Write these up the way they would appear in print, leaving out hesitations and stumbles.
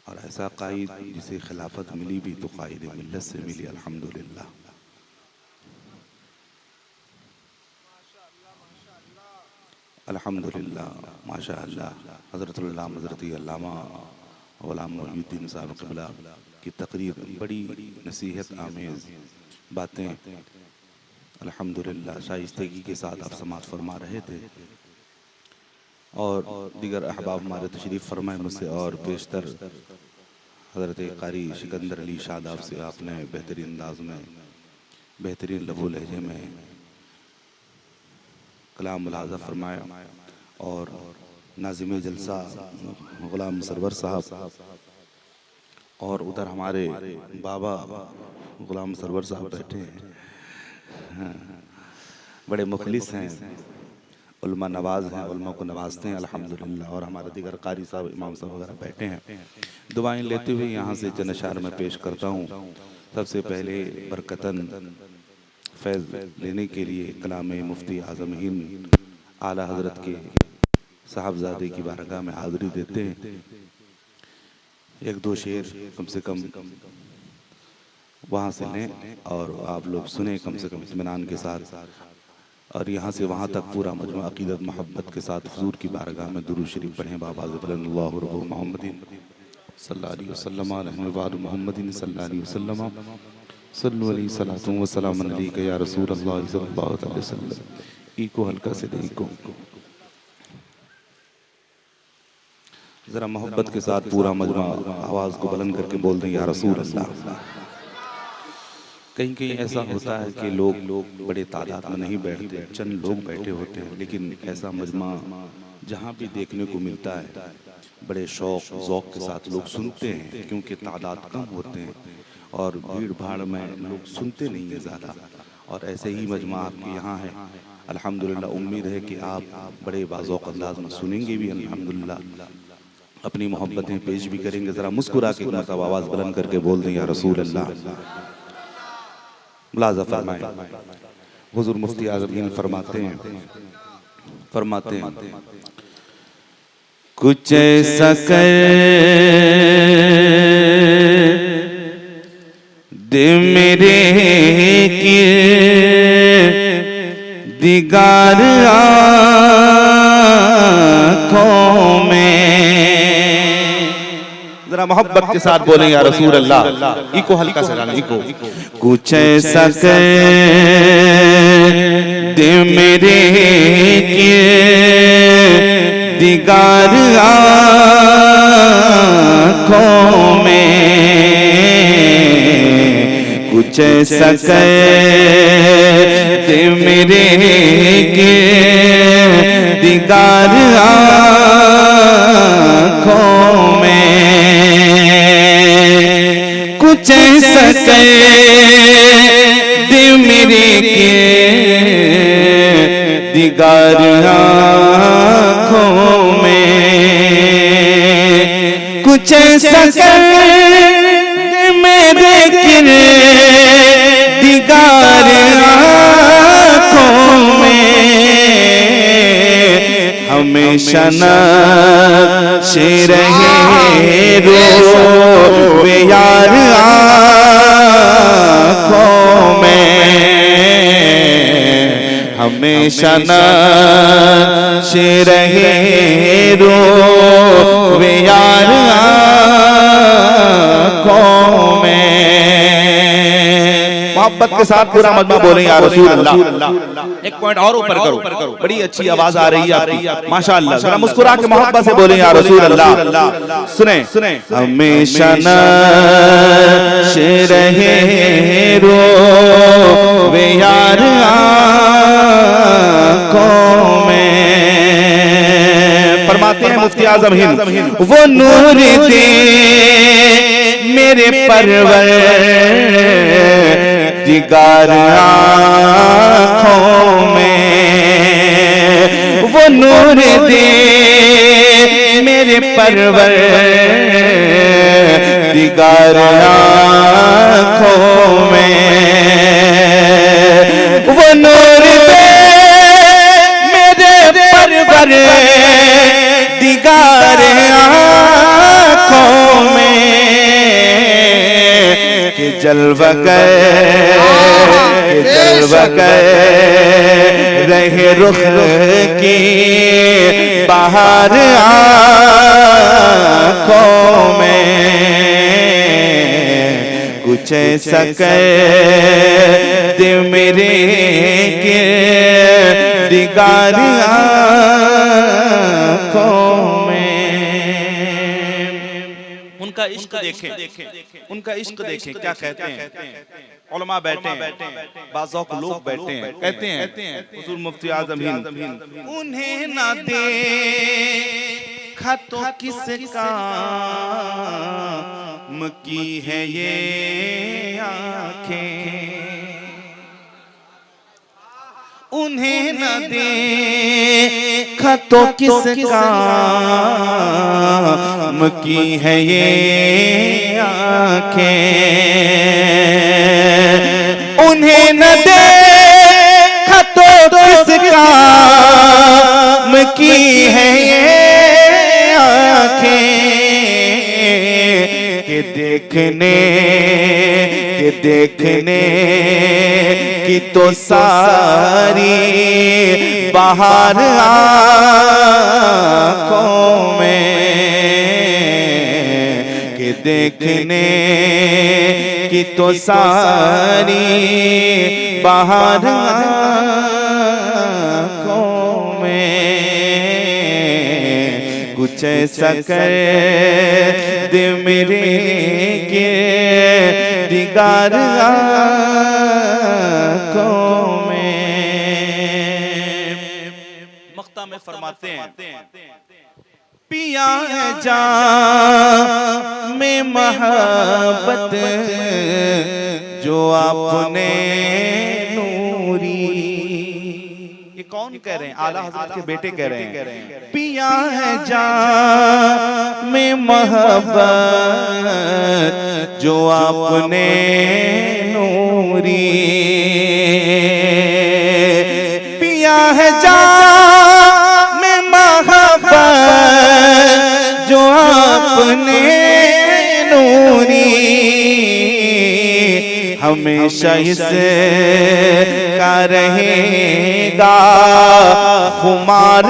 और ऐसा कायद जिसे खिलाफत मिली भी तो कायद मिल्लत से मिली। अल्हम्दुलिल्लाह। अल्हम्दुलिल्लाह, माशाअल्लाह। हज़रत अल्लामा ग़ुलाम मोइनुद्दीन साहब क़िबला की तकरीर बड़ी नसीहत आमेज़ बातें अल्हम्दुलिल्लाह शाइस्तगी के साथ आप समाअत फरमा रहे थे। और दीगर अहबाब हमारे तशरीफ़ फरमाए मुझसे और बेशतर हज़रत क़ारी सिकंदर अली शादाब से आपने बेहतरीन अंदाज में बेहतरीन लफ़्ज़ लहजे में कलाम मुलाज़ा फरमाया। और नाज़िम जलसा ग़ुलाम सरवर साहब और उधर हमारे बाबा ग़ुलाम सरवर साहब बैठे हैं, बड़े मुखलिस हैं, उल्मा नवाज़ हैं, उल्मा को नवाजते हैं अल्हम्दुलिल्लाह। और हमारे दीगर क़ारी साहब इमाम साहब वगैरह बैठे हैं। दुआएं लेते हुए यहाँ से चंद अशआर में पेश करता हूँ। सबसे पहले बरकतन फैज़ लेने के लिए कलाम मुफ्ती आज़म हिंद आला हज़रत के साहबजादे की बारगाह में हाज़िरी देते हैं। एक दो शेर कम से कम वहाँ से लें और आप लोग सुने कम से कम इत्मीनान के साथ। और यहाँ से वहाँ तक पूरा मजमा अक़ीदत मोहब्बत के साथ हुज़ूर की बारगाह में दुरूद शरीफ पढ़ें। बाबा ज़ल्लल्लाहु अलैहि मोहम्मदिन सल्लल्लाहु अलैहि वसल्लम अलैहि मोहम्मदिन सल्लल्लाहु अलैहि वसल्लम सल्लु अलैहि सलातु व सलाम अलैका या रसूल अल्लाह सल्लल्लाहु अलैहि वसल्लम। इको हल्का से दें, इको ज़रा मोहब्बत के साथ पूरा मजमा आवाज़ को बुलंद करके बोल दें या रसूल अल्लाह। कहीं कहीं ऐसा होता है कि लोग बड़े तादाद में नहीं बैठते, चंद लोग बैठे होते हैं, लेकिन ऐसा मजमा जहाँ भी देखने को मिलता है बड़े शौक़ ज़ौक़ के साथ लोग सुनते हैं, क्योंकि तादाद कम होते हैं और भीड़ भाड़ में लोग सुनते नहीं हैं ज़्यादा। और ऐसे ही मजमा आपके यहाँ है अल्हम्दुलिल्लाह। उम्मीद है कि आप बड़े बाज़ौक़ अंदाज में सुनेंगे भी अल्हम्दुलिल्लाह, अपनी मोहब्बतें पेश भी करेंगे। ज़रा मुस्कुरा के मतलब आवाज़ बुलंद करके बोल दें या रसूल अल्लाह। मुलाज़ा फरमाएं। हुज़ूर मुफ्ती आज़म हिंद फरमाते हैं कुछ ऐसा कर दे मेरे की दिगार आँखों में। जरा मोहब्बत के साथ बोलें या रसूल अल्लाह। इको हल्का से डालें, इको। कुछ ऐसा कर दे मेरे के दिगार आँखों में, कुछ ऐसा कर दे मेरे के दिगार आँखों में, कुछ ऐसा कर दे मेरे के दिगार आँखों में, कुछ ऐसा कर दे मेरे के दिगार आँखों में, हमेशा नक्श रहे रोए यार आँखों में, हमेशा नक्श रहे रोए यार आँखों में। मोहब्बत के साथ पूरा मजमा बोलें या रसूल अल्लाह। एक पॉइंट और ऊपर करो, बड़ी अच्छी आवाज आ रही है आपकी माशाअल्लाह। जरा मुस्कुरा के मोहब्बत से बोलें या रसूल अल्लाह। सुने हमेशा नक्श रहे रोए यार आँखों में। फरमाते हैं मुफ्ती आज़म हिंद, वो नूर दे मेरे परवर दिगार आँखों में, वो नूर दे मेरे परवर दिगार आँखों में, वो नूर दे मेरे परवर दिगार आँखों में, जलवा कर रहे रुख की बाहर आँखों में, कुछ ऐसा कर दे मेरे किरदार आँखों में। उनका इश्क देखें, उनका इश्क देखें क्या कहते हैं। उलमा बैठे हैं, बाज़ौक़ लोग बैठे हैं, कहते हैं हुज़ूर मुफ्ती आज़म हिंद, उन्हें ना देखा तो किस काम की है ये आँखें, उन्हें न देखा तो किस काम की है ये आँखें, उन्हें न देखा तो किस काम की है ये आँखें, के देखने की तो सारी बाहर आँखों में, के देखने की तो सारी बाहर आँखों में, कुछ ऐसा कर दे मेरे किरदार आँखों में। मख्ता में फरमाते हैं पिया है जाम में मोहब्बत जो आपने नूरी, ये कौन कह रहे हैं, आला हज़रत के बेटे कह रहे हैं, पिया है जाम में मोहब्बत जो आपने नूरी, पिया है जाम में मोहब्बत जो आपने नूरी, हमेशा इसका रहेगा खुमार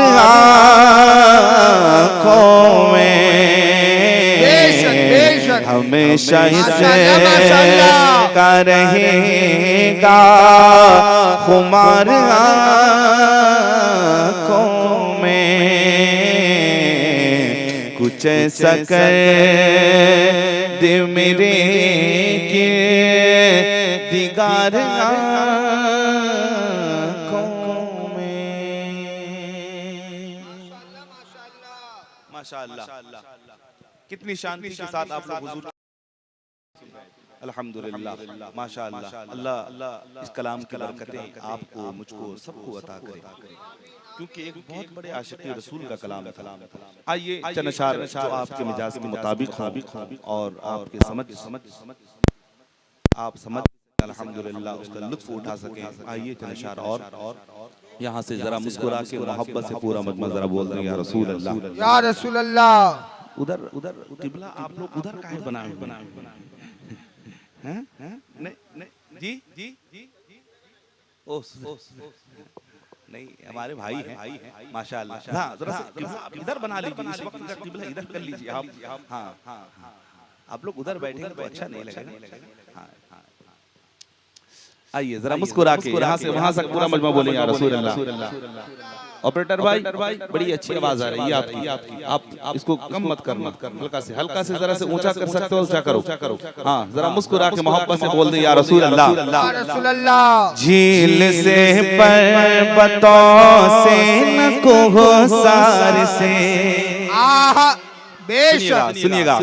आँखों में, हमेशा इसका रहेगा खुमार आँखों में, कुछ ऐसा कर दे मेरे किरदार आँखों में। माशाअल्लाह, कितनी शांति के साथ आप लोग हुजूर, अल्हम्दुलिल्लाह, माशाअल्लाह। अल्लाह इस कलाम की बरकतें आपको, मुझको, सबको अता करे, क्योंकि एक बहुत बड़े आशिक़ रसूल का कलाम है। आइए चंद अशआर जो आपके मिजाज के मुताबिक हो और आपके समझ आप समझ अल्हम्दुलिल्लाह उसका लुत्फ उठा सकें। आइए चंद अशआर और यहाँ से जरा मुस्कुरा के मोहब्बत से पूरा मजमा जरा बोल दें या रसूल अल्लाह, या रसूल अल्लाह। उधर उधर किबला आप लोग उधर काहे बनाए हैं? नहीं जी जी ओ नहीं, हमारे भाई हैं माशाअल्लाह। हाँ जरा इधर बना लीजिए, इस वक्त का किबला इधर कर लीजिए आप। हाँ हाँ आप लोग उधर बैठेंगे तो अच्छा नहीं लगेगा। हाँ आइए जरा मुस्कुरा के यहाँ से वहाँ तक पूरा मजमा बोले या रसूल अल्लाह। ऑपरेटर भाई बड़ी अच्छी आवाज आ रही है आपकी, आप इसको कम मत करना, हल्का से जरा से ऊंचा कर सकते हो, ऊंचा करो। हाँ जरा मुस्कुरा के मोहब्बत से बोल दे या रसूल अल्लाह। झील से पर्वतों से न कोहसार से, सुनिएगा,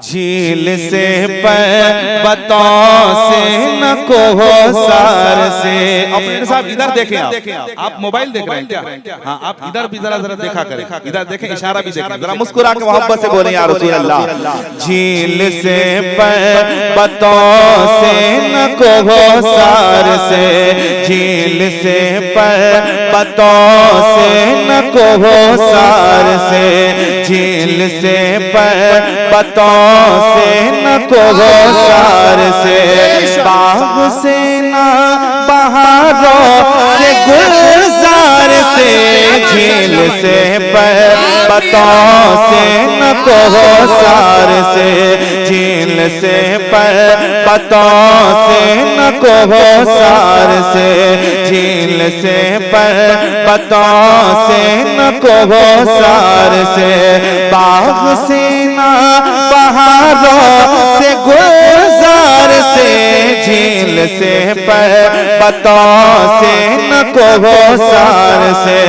झील से पर्वतों से न कोहसार से। ऑपरेटर साहब इधर देखें, आप मोबाइल देख रहे हैं क्या? हाँ आप इधर भी जरा देखा करें, इधर देखें, इशारा भी देखें, जरा मुस्कुरा के मोहब्बत से बोले या रसूल अल्लाह। झील से पर्वतों से न कोहसार से, झील से पर्वतों से न कोहसार से, झील झील से पर्वतों से न कोसार से, बाग से न बहारों से गुलजार से, झील से पर्वतों से न कोसार से, झील से पर्वतों से न कोसार से, झील से पर्वतों से न कोसार से, बाग से न बहारों से गुलजार से, झील से पर्वतों से न कोसार से,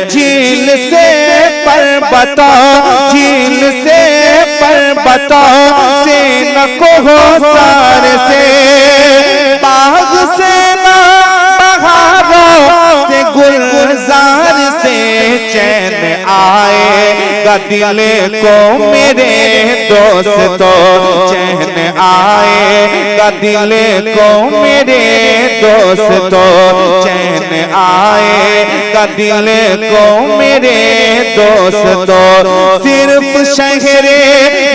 झील से पर्वतों, झील से पर्वतों से न कोसार से, बाग से न बहारों से गुलजार से, चैन आएगा दिल को मेरे दोस्तों, चैन आएगा दिल को मेरे दोस्तों, चैन आएगा दिल को मेरे दोस्तों, सिर्फ शहरे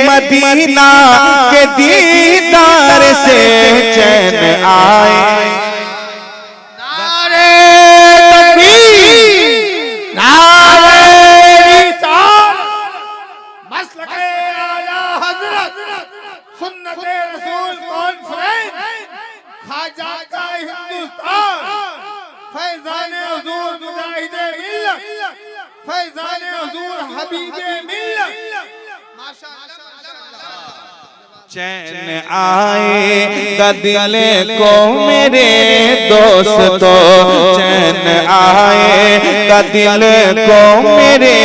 मदीना के दीदार से चैन आए। चैन आएगा दिल को मेरे दोस्तों, चैन आएगा दिल को मेरे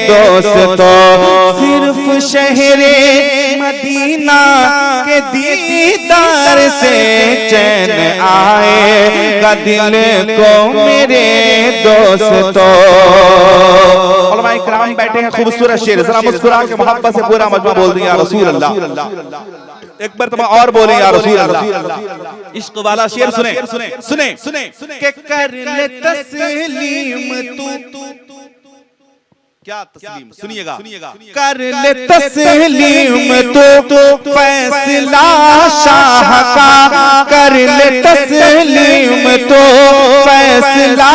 दोस्तों, सिर्फ शहरे मदीना के दीदार से चैन आएगा दिल को मेरे दोस्तों। उलमा इकराम बैठे हैं, खूबसूरत शेर, जरा मुस्कुरा के मोहब्बत से पूरा मजमा बोल दिया रसूल अल्लाह। एक बार तुम और बोले या रसूल अल्लाह। इश्क वाला शेर सुने सुने सुने के कर ले तस्लीम तू, क्या तस्लीम, सुनिएगा, कर ले तस्लीम तू फैसला शाह का, कर ले तस्लीम तू फैसला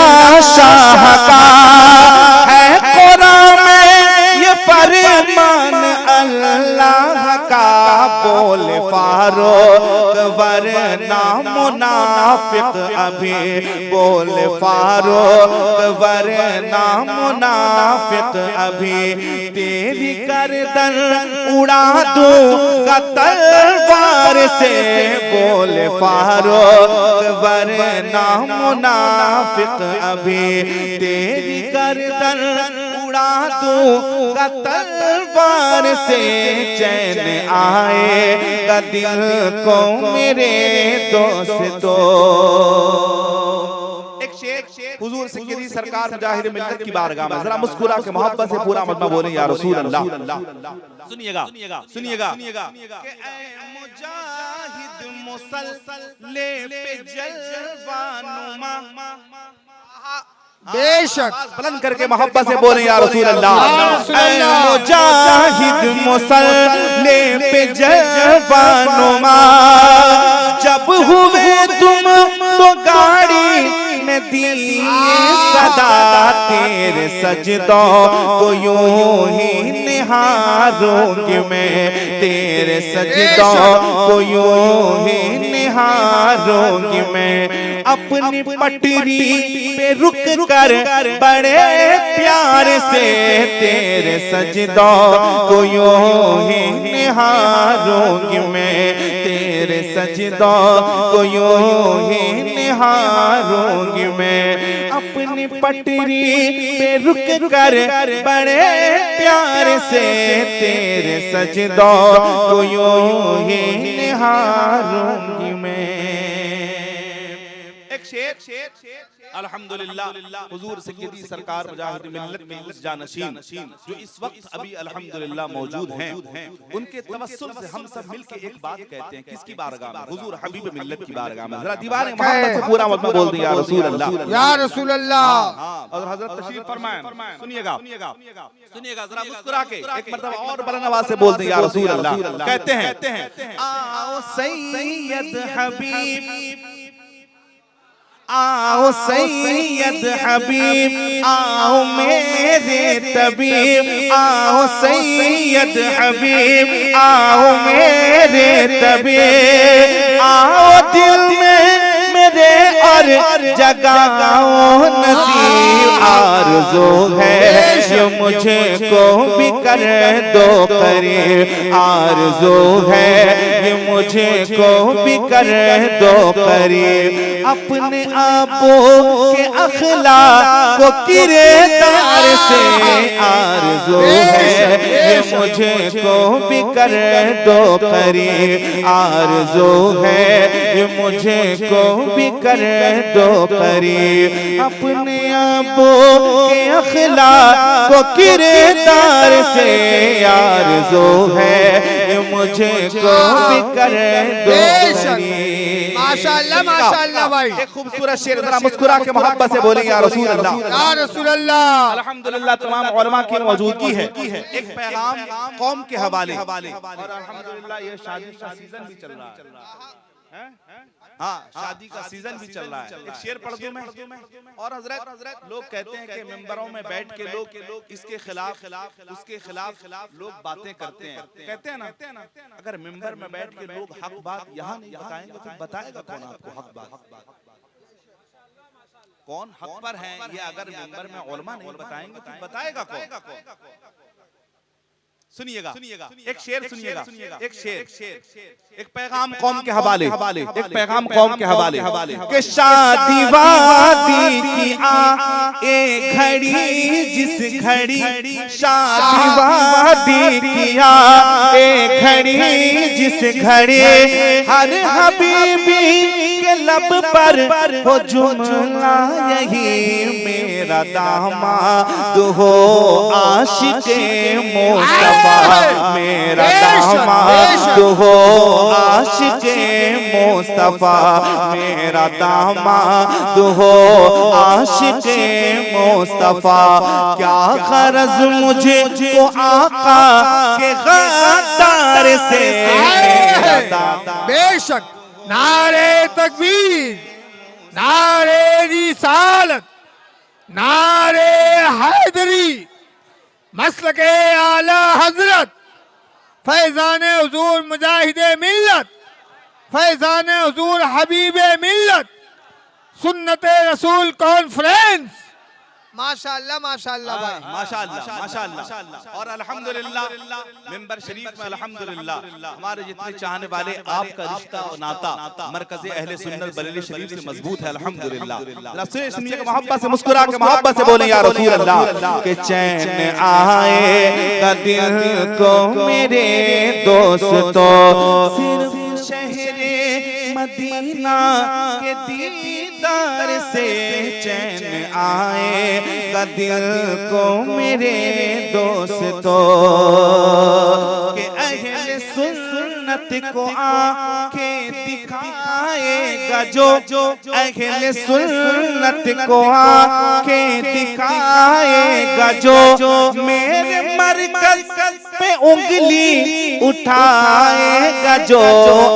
शाह का, है कुरान में ये फरमान अल्लाह का, बोल फारूक वरना मुनाफिक अभी, बोल फारूक वरना मुनाफिक अभी, तेरी गर्दन उड़ा दूंगा तलवार से, बोल फारूक वरना मुनाफिक अभी, तेरी गर्दन उड़ा दूंगा तलवार से, चैन आएगा दिल को मेरे दोस्तों। एक शेर हुजूर सिक्किदी सरकार मुजाहिद मिल्लत की बारगाह में, जरा मुस्कुरा के मोहब्बत से पूरा मजमा बोले या रसूल अल्लाह। सुनिएगा सुनिएगा कि ऐ मुजाहिद मुसल्ले पे जलवानुमा, बेशक बुलंद करके मोहब्बत से बोले या रसूल अल्लाह। ऐ मुजाहिद मुसल्ले पे जलवानुमा, जब हुए तुम तो गाड़ी में दिए सदा, तेरे सजदों को यूं ही निहारूंगी मैं, तेरे सजदों को यूं ही निहारूंगी मैं, अपनी पटरी पे रुक कर बड़े प्यार से, तेरे सजदों को यूं ही निहारूंगी मैं, तेरे सजदों को यूं ही निहारूंगी मैं, अपनी पटरी पे रुक कर बड़े प्यार से, तेरे सजदों को यूं ही निहारूंगी मैं। अल्हम्दुलिल्लाह हुजूर सय्यदी सरकार मुजाहिद मिल्लत के उस जानशीन जो इस वक्त अभी अल्हम्दुलिल्लाह मौजूद हैं, उनके तवस्सुल से हम सब मिलके एक बात कहते हैं। किसकी बारगाह में? हुजूर हबीब मिल्लत की बारगाह में। जरा दीवार मोहब्बत से पूरा मजमा बोल दें या रसूल अल्लाह, या रसूल अल्लाह। और हजरत तशरीफ फरमाएं, सुनिएगा सुनिएगा जरा मुस्कुरा के एक मर्तबा और बुलंद आवाज से बोल दें या रसूल अल्लाह। कहते हैं आओ सैयद हबीब, आओ सैयद हबीब, आओ मेरे तबीब, आओ सैयद हबीब, आओ मेरे तबीब, आओ दिल में मेरे और जगाओ नसीब, आरज़ू है ये मुझे को भी कर दो करीब, आरज़ू है ये मुझे को भी कर दो करीब, अपने आपो के अखलाक को किरदार से, आरज़ू है ये मुझे को भी कर दो करीब, आरज़ू है ये मुझे को भी कर दो करीब, अपने आपो के अखलाक को किरदार से, आरज़ू है ये मुझे को भी कर दो करीब। माशाअल्लाह माशाअल्लाह भाई, एक खूबसूरत शेर जरा मुस्कुरा के मोहब्बत से बोलेंगे या रसूल अल्लाह, या रसूल अल्लाह। अल्हम्दुलिल्लाह तमाम उलमा की मौजूदगी है। एक पैगाम कौम के हवाले, और अल्हम्दुलिल्लाह ये शादी का सीजन भी चल रहा है। हाँ, शादी का सीजन भी चल रहा है। एक शेर पढ़ दूं मैं। और हजरत लोग कहते हैं कि मिंबरों में बैठ के लोग इसके खिलाफ उसके खिलाफ लोग बातें करते हैं। कहते हैं ना, अगर मिंबर में बैठ के लोग हक बात यहाँ नहीं बताएंगे तो बताएगा कौन आपको हक बात? कौन हक पर है ये अगर मिंबर में उलमा नहीं बताएंगे तो बताएगा कौन? सुनिएगा एक शेर, सुनिएगा एक शेर, एक पैगाम कौम के हवाले, एक पैगाम कौम के हवाले कि शादी वादी की ए घड़ी, जिस घड़ी शादी वादी की ए घड़ी, जिस घड़ी हर हबीबी के लब पर हो जुमला यही, मेरा दामाद हो आशिक़े मुस्तफ़ा, मेरा दामाद हो आशिक़े मुस्तफ़ा, मेरा दामाद हो आशिक़े मुस्तफ़ा, क्या ग़रज़ मुझे को आका के गद्दार से, मेरा दामाद। बेशक नारे तकबीर, नारे रिसालत, नारे हैदरी, मसलके आला हजरत, फैज़ान हुजूर मुजाहिदे मिल्लत, फैज़ान हुजूर हबीबे मिल्लत, सुन्नते रसूल कॉन्फ्रेंस। माशाअल्लाह माशाअल्लाह भाई, माशाअल्लाह माशाअल्लाह। और अल्हम्दुलिल्लाह मिंबर शरीफ में अल्हम्दुलिल्लाह हमारे जितने चाहने वाले, आपका रिश्ता और नाता मरकज़ अहले सुन्नत बरेली शरीफ से मजबूत है अल्हम्दुलिल्लाह। सुनिए मोहब्बत से मुस्कुरा के मोहब्बत से बोले या रसूल अल्लाह कि चैन आएगा दिल को मेरे दोस्तों, सिर्फ शहरे मदीना के दीदार से चैन आएगा दिल को मेरे दोस्तों, के अहले सुन्नत को आंखें दिखाएगा जो, अहले सुन्नत को आंखें दिखाएगा जो, मेरे मरकज़ पे उंगली उठाएगा जो,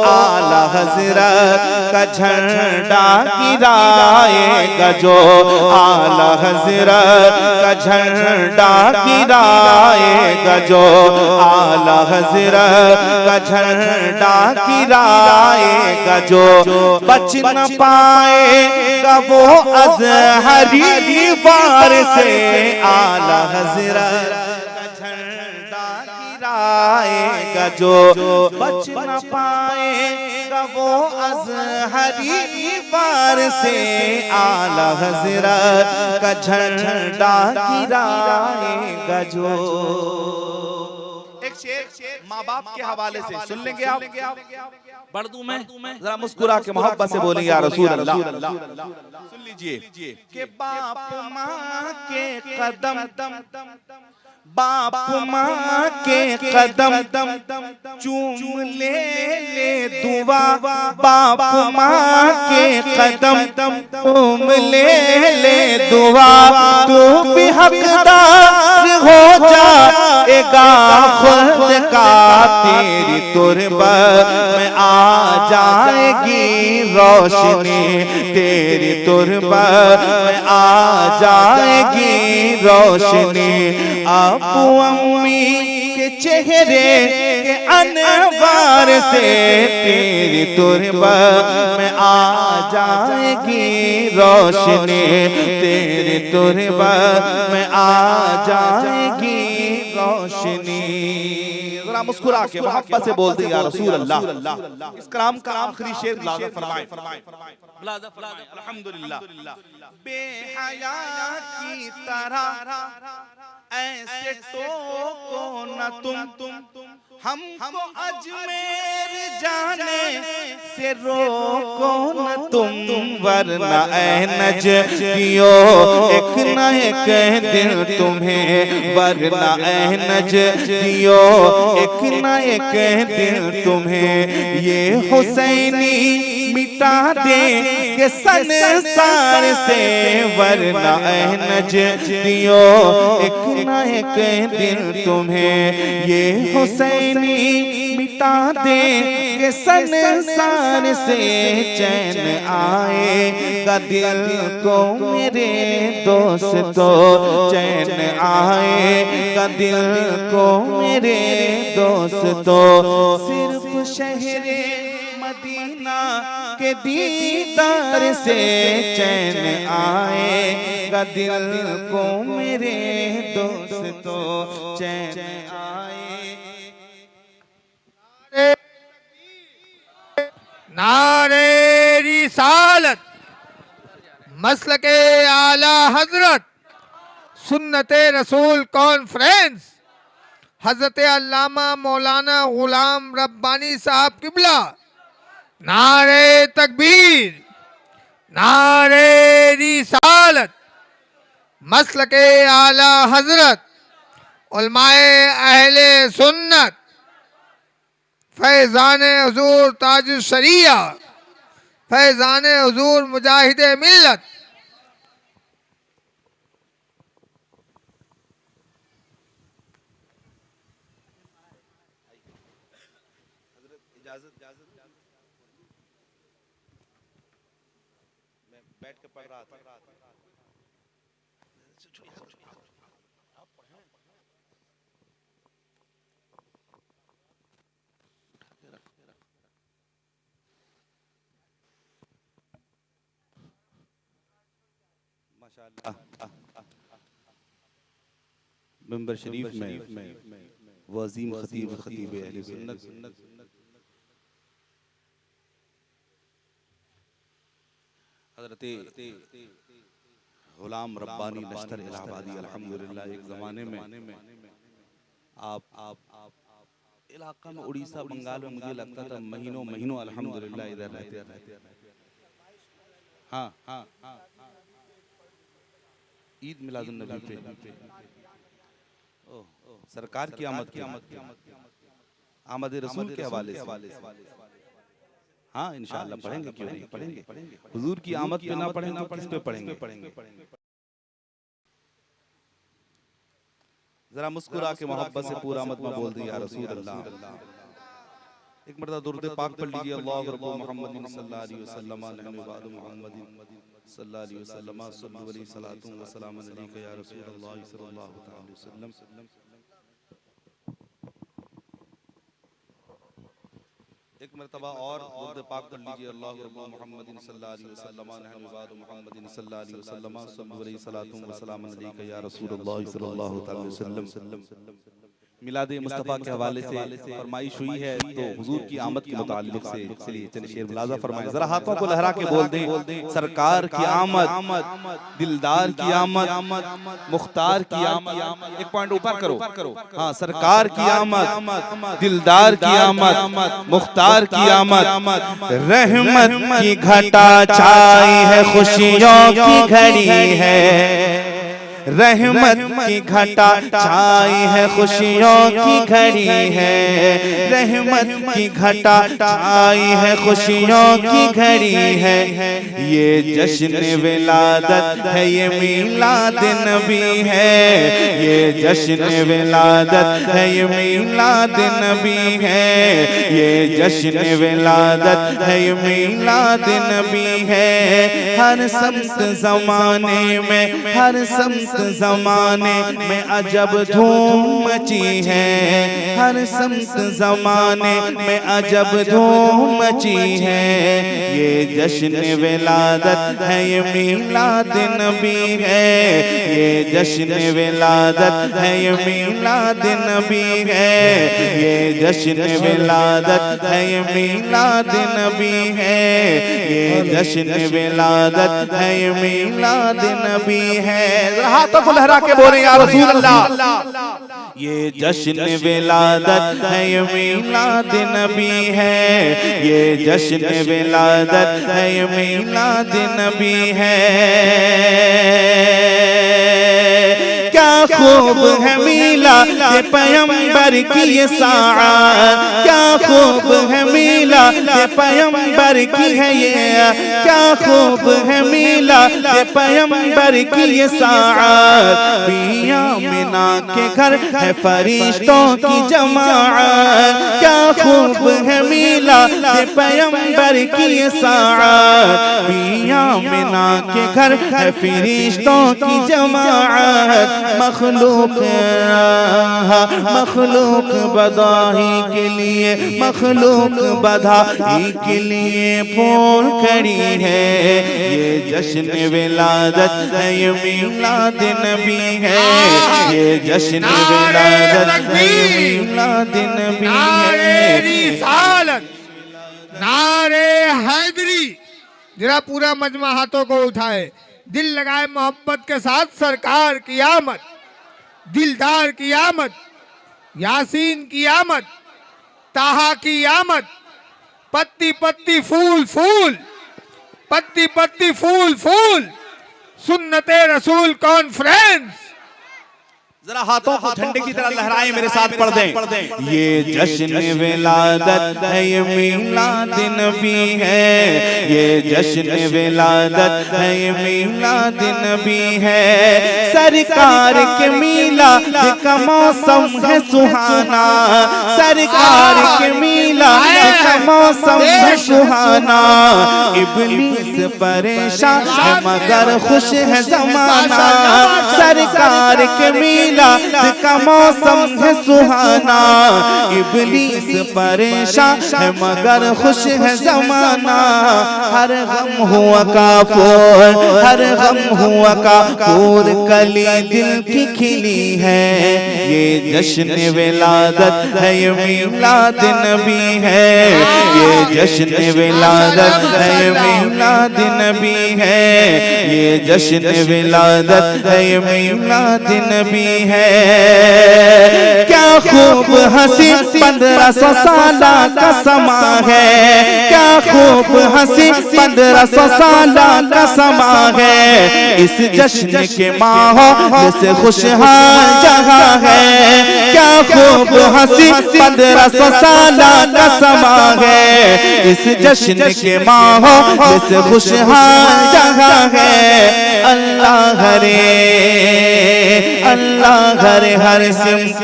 आला हज़रत का झंडा गिराएगा जो, आला हज़रत का झंडा गिराएगा जो, आला हज़रत का झंडा गिराएगा जो, बच न पाएगा वो अज़हरी वार से, आला हज़रत आएगा जो, बच न पाएगा वो अज़हरी वार से, आला हज़रत का झंडा गिराएगा जो। एक शेर माँ बाप के हवाले से सुन लेंगे आप। पढ़ दूं मैं, जरा मुस्कुरा के मोहब्बत से बोलेंगे या रसूल अल्लाह। सुन लीजिए कि बाप माँ के कदम, बाप माँ के कदम चूम ले दुआ, बाप माँ के कदम चूम ले दुआ, तू भी हकदार हो जाएगा खुद का, तेरी तुरबत में आ जाएगी रोशनी, तेरी तुरबत में आ जाएगी रोशनी। अबू अम्मी के चेहरे के अनवार से तेरी तुरबत में आ जाएगी रोशनी, तेरी तुरबत में आ जाएगी रोशनी। जरा मुस्कुरा के मोहब्बत से बोल दे या रसूल अल्लाह। इस कलाम का आखिरी शेर लाज़िम फरमाए, अल्हम्दुलिल्लाह। बेहया की तरह ऐसे टोको न तुम, हमको अजमेर जाने से रोको न तुम, वरना ऐ नजदियो एक न एक दिन तुम्हें, वरना ऐ नजदियो एक न एक दिन तुम्हें, ये हुसैनी मिटा दे के संसार से, वरना ऐ नजदियो एक न एक दिन तुम्हें, ये हुसैनी मिटा दे के संसार से, चैन आएगा दिल को मेरे दोस्तों, चैन आएगा दिल को मेरे दोस्तों, सिर्फ शहरे मदीना के दीदार से चैन आएगा दिल को मेरे दोस्तों, चैन आए। नारे रिसालत, मसलके आला हजरत, सुन्नते रसूल कॉन्फ्रेंस, हजरत अल्लामा मौलाना गुलाम रब्बानी साहब किबला। नारे तकबीर, नारे रिसालत, मसलके आला हजरत, उलमाए अहले सुन्नत, फैजान हुजूर ताज शरिया, फैजान हुजूर मुजाहिद मिल्लत। मैं बैठ के पढ़ रहा था। माशाअल्लाह मेंबर शरीफ में वज़ीम खतीब अहले सुन्नत हज़रत गुलाम रब्बानी नश्तर इलाहाबादी अल्हम्दुलिल्लाह। एक ज़माने में आप इलाका में उड़ीसा बंगाल में मुझे लगता था महीनों महीनों अल्हम्दुलिल्लाह इधर रहते थे। हाँ हाँ ईद मिलादुन नबी पे सरकार की आमद रसूल के हवाले से हाँ इंशाअल्लाह पढ़ेंगे, क्यों नहीं पढ़ेंगे। हुजूर की आमद पे ना पढ़ेंगे तो किस पे पढ़ेंगे। जरा मुस्कुरा के मोहब्बत से पूरा आमद में बोल दिया रसूल अल्लाह। एक मर्तबा दुरूद पाक पढ़ लीजिए। अल्लाहु रब्बु मुहम्मदिन सल्लल्लाहु अलैहि वसल्लम नहनु बाद मुहम्मदिन सल्लल्लाहु अलैहि वसल्लम सल्लल्लाहु अलैहि सलातु व सलाम अलैका या रसूलल्लाह सल्लल्लाहु अलैहि वसल्लम। एक मर्तबा और दुरूद पाक पढ़ लीजिए। अल्लाहु रब्बु मुहम्मदिन सल्लल्लाहु अलैहि वसल्लम नहनु बाद मुहम्मदिन सल्लल्लाहु अलैहि वसल्लम सल्लल्लाहु अलैहि सलातु व सलाम अलैका या रसूलल्लाह सल्लल्लाहु अलैहि वसल्लम। मिलाद मुस्तफ़ा के हवाले से फरमाइश हुई है, तो हुजूर की आमद के मुताल्लिक से इसलिए चंद शेर मुलाजा फरमाएं। जरा हाथों को लहरा के बोल दें, सरकार की आमद, दिलदार की आमद, मुख्तार की आमद। एक पॉइंट ऊपर करो, हाँ, सरकार की आमद, दिलदार की आमद, मुख्तार की आमद। रहमत की घटा छाई है, खुशियों की घड़ी है। रहमत की घटा छाई है, खुशियों की घड़ी है। रहमत की घटा छाई है, खुशियों की घड़ी है। ये जश्न विलादत है, ये मीलाद नबी है। ये जश्न विलादत है, ये मीलाद नबी है। ये जश्न विलादत है, ये मीलाद नबी है। हर समत ज़माने में, हर समत ज़माने में अजब धूम मची है। हर समत ज़माने में अजब धूम मची है। ये जश्न विलादत है, ये मीलाद नबी है। ये जश्न विलादत है, ये मीलाद नबी है। ये जश्न विलादत है, ये मीलाद नबी है। ये जश्न विलादत है, ये मीलाद नबी है। हाथों को लहरा के बोले या रसूल अल्लाह। ये जश्न विलादत है, ये मीलाद नबी है। ये जश्न विलादत है, ये मीलाद नबी है। क्या खूब है मीलाद पैगंबर की ये साअत, क्या खूब है मीलाद पैगंबर की है ये। क्या खूब है मीलाद पैगंबर की ये साअत। पिया मिना के घर है फरिश्तों की जमाअत। क्या खूब है मीलाद पैगंबर की ये साअत। पिया मिना के घर है फरिश्तों की जमाअत। मखलूक मखलूक बधाई के लिए, मखलूक बधाई के लिए फूल खड़ी है। ये जश्न विलादत है, ये मीलाद नबी है। ये जश्न विलादत है, ये मीलाद नबी है। रिसालत, नारे हैदरी। जरा पूरा मजमा हाथों को उठाए, दिल लगाए मोहब्बत के साथ। सरकार की आमद, दिलदार की आमद, यासीन की आमद, ताहा की आमद। पत्ती पत्ती फूल फूल, पत्ती पत्ती फूल फूल, सुन्नते रसूल कॉन्फ्रेंस। जरा हाथों को झंडे की तरह लहराएं, मेरे साथ पढ़ दें। ये जश्न विलादत है, ये मीलाद नबी है। ये जश्न विलादत है, ये मीलाद नबी है। सरकार के मीलाद का मौसम है सुहाना। सरकार के मीलाद का मौसम है सुहाना। इब्लीस परेशान है मगर खुश है ज़माना। सरकार के मीलाद का मौसम है सुहाना। इब्लीस परेशान है मगर खुश है ज़माना। हर गम हुआ काफूर, हर गम हुआ काफूर, कली दिल की खिली है। ये जश्न विलादत है, ये मीलाद नबी है। ये जश्न विलादत है, ये मीलाद नबी है। ये जश्न विलादत है, ये मीलाद नबी है। क्या खूब हंसी 1500 साल का समा है। क्या खूब हंसी 1500 साल का समा है। इस जश्न के माहौल से खुशहाल जगह है। क्या खूब हंसी 1500 साल का समा है। इस जश्न के माहौल से खुशहाल जगह है। अल्लाह घरे, अल्लाह घरे हर सिमत,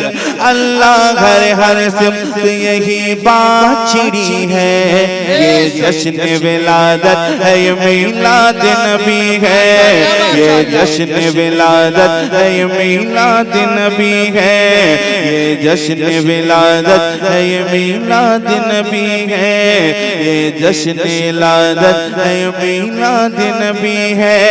अल्लाह घरे हर सिमत यही बात छिड़ी है। ये जश्न विलादत है, ये मीलाद नबी है। ये जश्न विलादत है, ये मीलाद नबी है। ये जश्न विलादत है, ये मीलाद नबी है। ये जश्न विलादत है, ये मीलाद नबी है।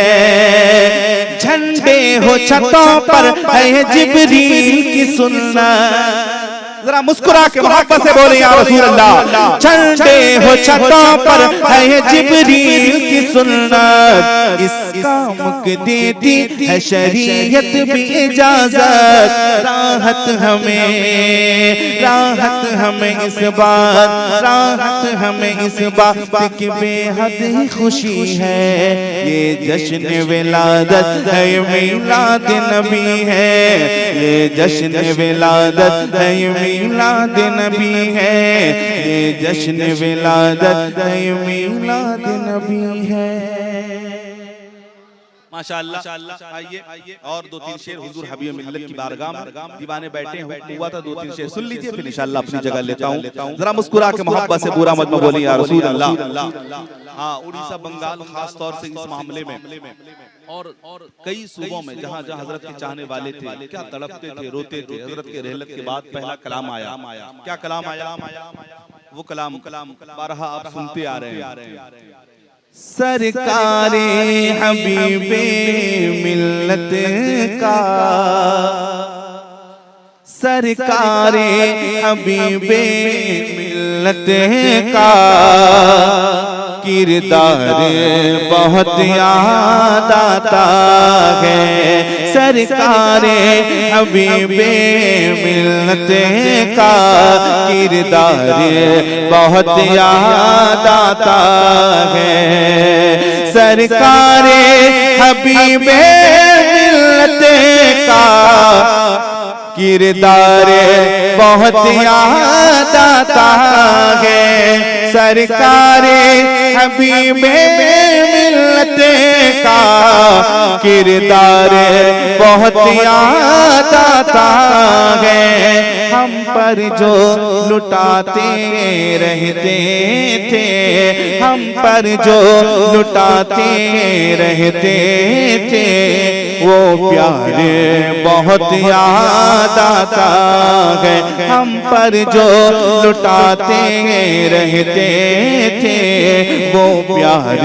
झंडे हो छतों पर है जिब्रील की सुन्नत। जरा मुस्कुरा के मोहब्बत से बोले या रसूल अल्लाह। झंडे हो छतों पर है जिब्रील की सुन्नत, इसका मुख देती है शरीयत भी इजाजत। राहत हमें इस बात, राहत हमें इस बात की बेहद ही खुशी है। ये जश्न विलादत है, मिलाद नबी है। ये जश्न विलादत है, मिलाद नबी है। ये जश्न विलादत है, मिलाद नबी है। माशाअल्लाह। आइए और दो तीन शेर हुजूर हबीब मिल्लत की बारगाह में दीवाने बैठे हुआ था, दो तीन शेर सुन लीजिए, फिर इंशाअल्लाह अपनी जगह लेता हूँ। जरा मुस्कुरा के मोहब्बत से बुरा मत बोलिए या रसूल अल्लाह। हाँ, उड़ीसा बंगाल खास तौर से इस मामले में और कई सूबों में जहाँ जहाँ हजरत के चाहने वाले थे, क्या तड़पते थे, रोते थे। हजरत के रहलत के बाद पहला कलाम आया। क्या कलाम आया? वो कलाम बारहा आप सुनते आ रहे हैं। सरकारे हबीबे मिल्लत का, सरकारे हबीबे मिल्लत का किरदार बहुत याद आता है। सरकारे हबीबे मिल्लत का किरदार बहुत याद आता है। सरकारे हबीबे मिल्लत का किरदार बहुत याद आता है। सरकारे हबीबे मिल्लत का किरदार बहुत याद आता है। हम पर जो लुटाते रहते थे, हम पर जो लुटाते रहते थे, वो प्यार बहुत याद आता है। हम पर जो लुटाते रहते थे, वो प्यार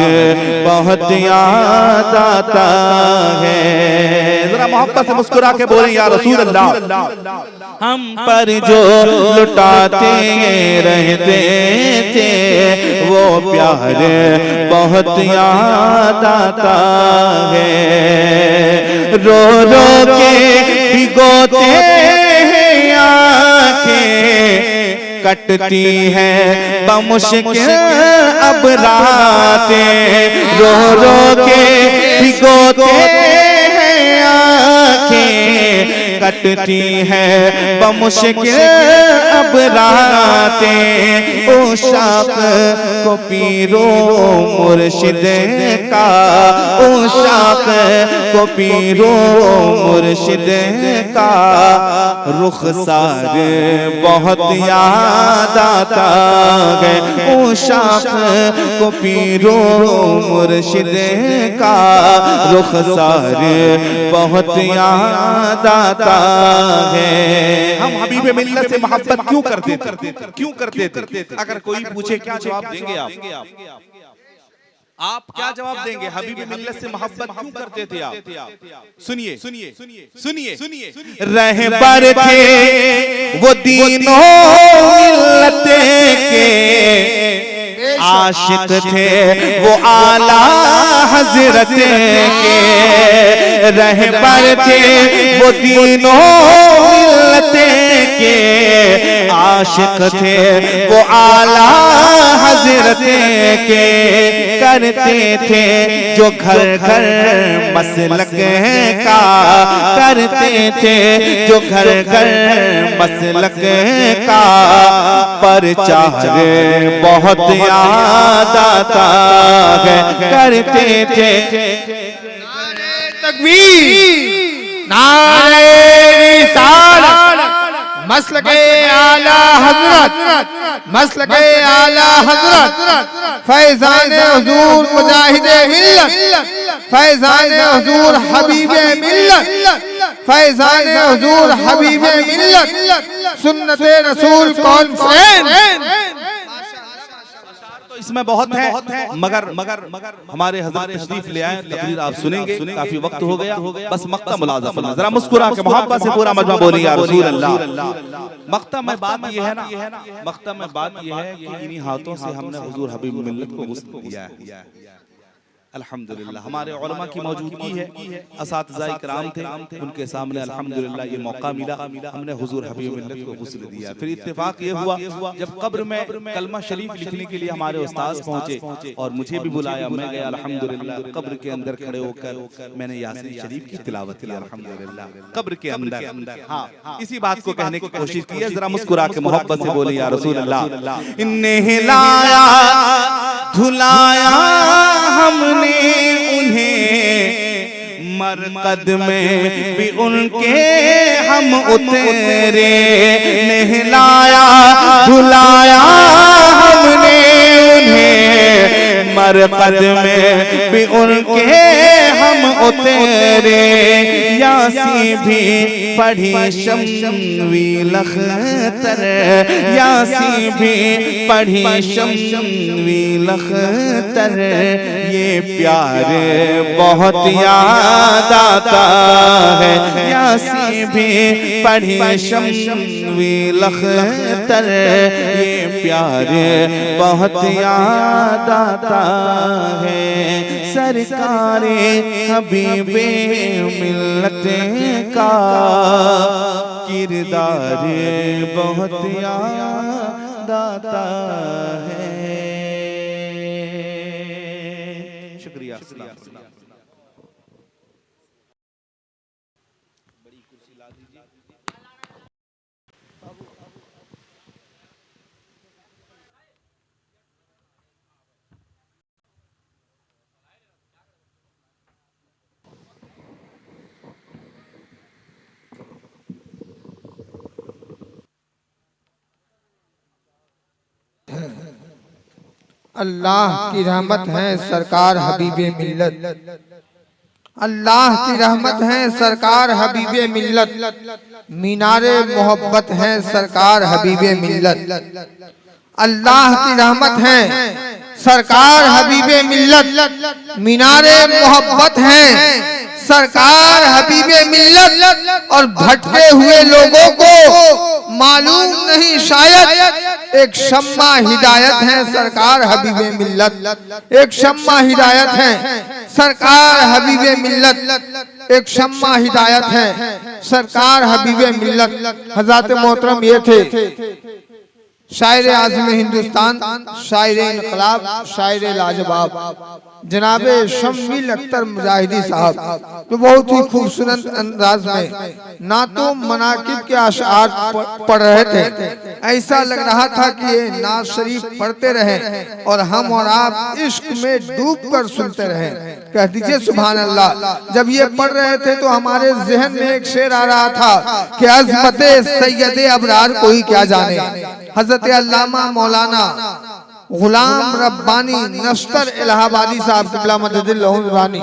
बहुत याद आता है। जरा मोहब्बत से मुस्कुरा के बोले या रसूल अल्लाह। हम पर जो लुटाते रहते थे, वो प्यार बहुत याद आता है। रो रो के भिगोते हैं आंखें, कटती है बमुश्किल अब रातें। रो रो के भिगोते हैं आंखें, कटती है बमुश्किल अब रातें। ओ शाख को पीरो मुर्शिद का, ओ शाख को पीरो मुर्शिद का रुखसार बहुत याद आता है। ओ शाख को पीरो मुर्शिद का रुखसार बहुत याद आता है। हम हबीब मिल्लत से मोहब्बत क्यों करते थे? क्यों करते थे? अगर कोई पूछे क्या जवाब देंगे आप क्या जवाब देंगे? हबीब मिल्लत से मोहब्बत क्यों करते थे आप? सुनिए सुनिए सुनिए सुनिए। रहबर थे वो दीनों मिल्लत के, आशिक थे वो आला हजरत के। रहबर थे वो दीनों मिल्लत के, आशिक थे वो आला हजरत के। करते थे जो घर घर मसलक का, करते थे जो घर घर मसलक का। प्रचार बहुत याद आता है, करते थे। नारे तकबीर, नारे रिसालत, मसलके आला हजरत, मसलके आला हजरत, फैजान हुजूर मुजाहिदे मिल्लत, फैजान हुजूर हबीबे मिल्लत, फैजान हुजूर हबीबे मिल्लत, सुन्नते रसूल कॉन्फ्रेंस। इसमें बहुत है, मगर हमारे हज़रत तशरीफ ले आए, तकरीर आप सुनेंगे, काफी वक्त हो गया, बस मक्ता मुलाज़ा फरमाएं, जरा मुस्कुरा के मोहब्बत से पूरा मजमा बोलिए या रसूल अल्लाह। मक्ता में बात ये है ना, मक्ता में बात ये है कि इन्हीं हाथों से हमने हुजूर हबीब मिल्लत को गुस्ल दिया है। अल्हम्दुलिल्लाह हमारे उलमा की मौजूदगी है, असातिज़ाए किराम थे, उनके सामने अल्हम्दुलिल्लाह ये मौका मिला, हमने हुजूर हबीब मिल्लत को गुस्ल दिया। फिर इत्तेफाक ये हुआ जब कब्र में कलमा शरीफ लिखने के लिए हमारे उस्ताद पहुंचे और मुझे भी बुलाया, मैं गया अल्हम्दुलिल्लाह। कब्र के अंदर खड़े होकर मैंने यासीन शरीफ की तिलावत की अल्हम्दुलिल्लाह कब्र के अंदर। हाँ, इसी बात को कहने की कोशिश की है, जरा मुस्कुरा के मोहब्बत से बोले या रसूल अल्लाह। इन्ने हिलाया धुलाया हमने उन्हें, मरकद में भी उनके हम उतरे, नहलाया धुलाया हमने उन्हें, मरकद में भी उनके हम उतरे। यासी भी पढ़ी शम्वी लख्तर, यासी भी पढ़ी शम्वी लख्तर, ये प्यार बहुत याद आता है। यासी भी पढ़ी शम्वी लख्तर, ये प्यार बहुत याद आता है। सरकारे हबीबे मिल्लत का किरदार बहुत याद आता है। शुक्रिया। अल्लाह की रहमत है सरकार हबीबे मिल्लत, अल्लाह की रहमत है सरकार हबीबे मिल्लत, मीनारे मोहब्बत है सरकार हबीबे मिल्लत। अल्लाह की रहमत है सरकार हबीबे मिल्लत, मीनारे मोहब्बत है सरकार हबीबे मिल्लत। और भटके हुए लोगों को मालूम नहीं शायद एक शम्मा हिदायत है सरकार हबीबे मिल्लत, एक शम्मा हिदायत है सरकार हबीबे मिल्लत, एक शम्मा हिदायत है सरकार हबीबे मिल्लत। हज़रत मोहतरम ये थे शायर आज़म हिंदुस्तान, शायर इनकलाब, शायर लाजवाब जनाबे शम्मील अख्तर मुजाहिदी साहब, तो बहुत ही खूबसूरत अंदाज में ना तो मनाकिब के अशआर पढ़ रहे थे, ऐसा लग रहा था कि ये नाज शरीफ पढ़ते रहे और हम और आप इश्क में डूब कर सुनते रहे। कह दीजिए सुभान अल्लाह। जब ये पढ़ रहे थे तो हमारे जहन में एक शेर आ रहा था कि अज़मते सैयदे अबरार कोई क्या जाने। हजरत अल्लामा मौलाना गुलाम रब्बानी नश्तर इलाहाबादी साहब क़िबला मददिल्लाहु रब्बानी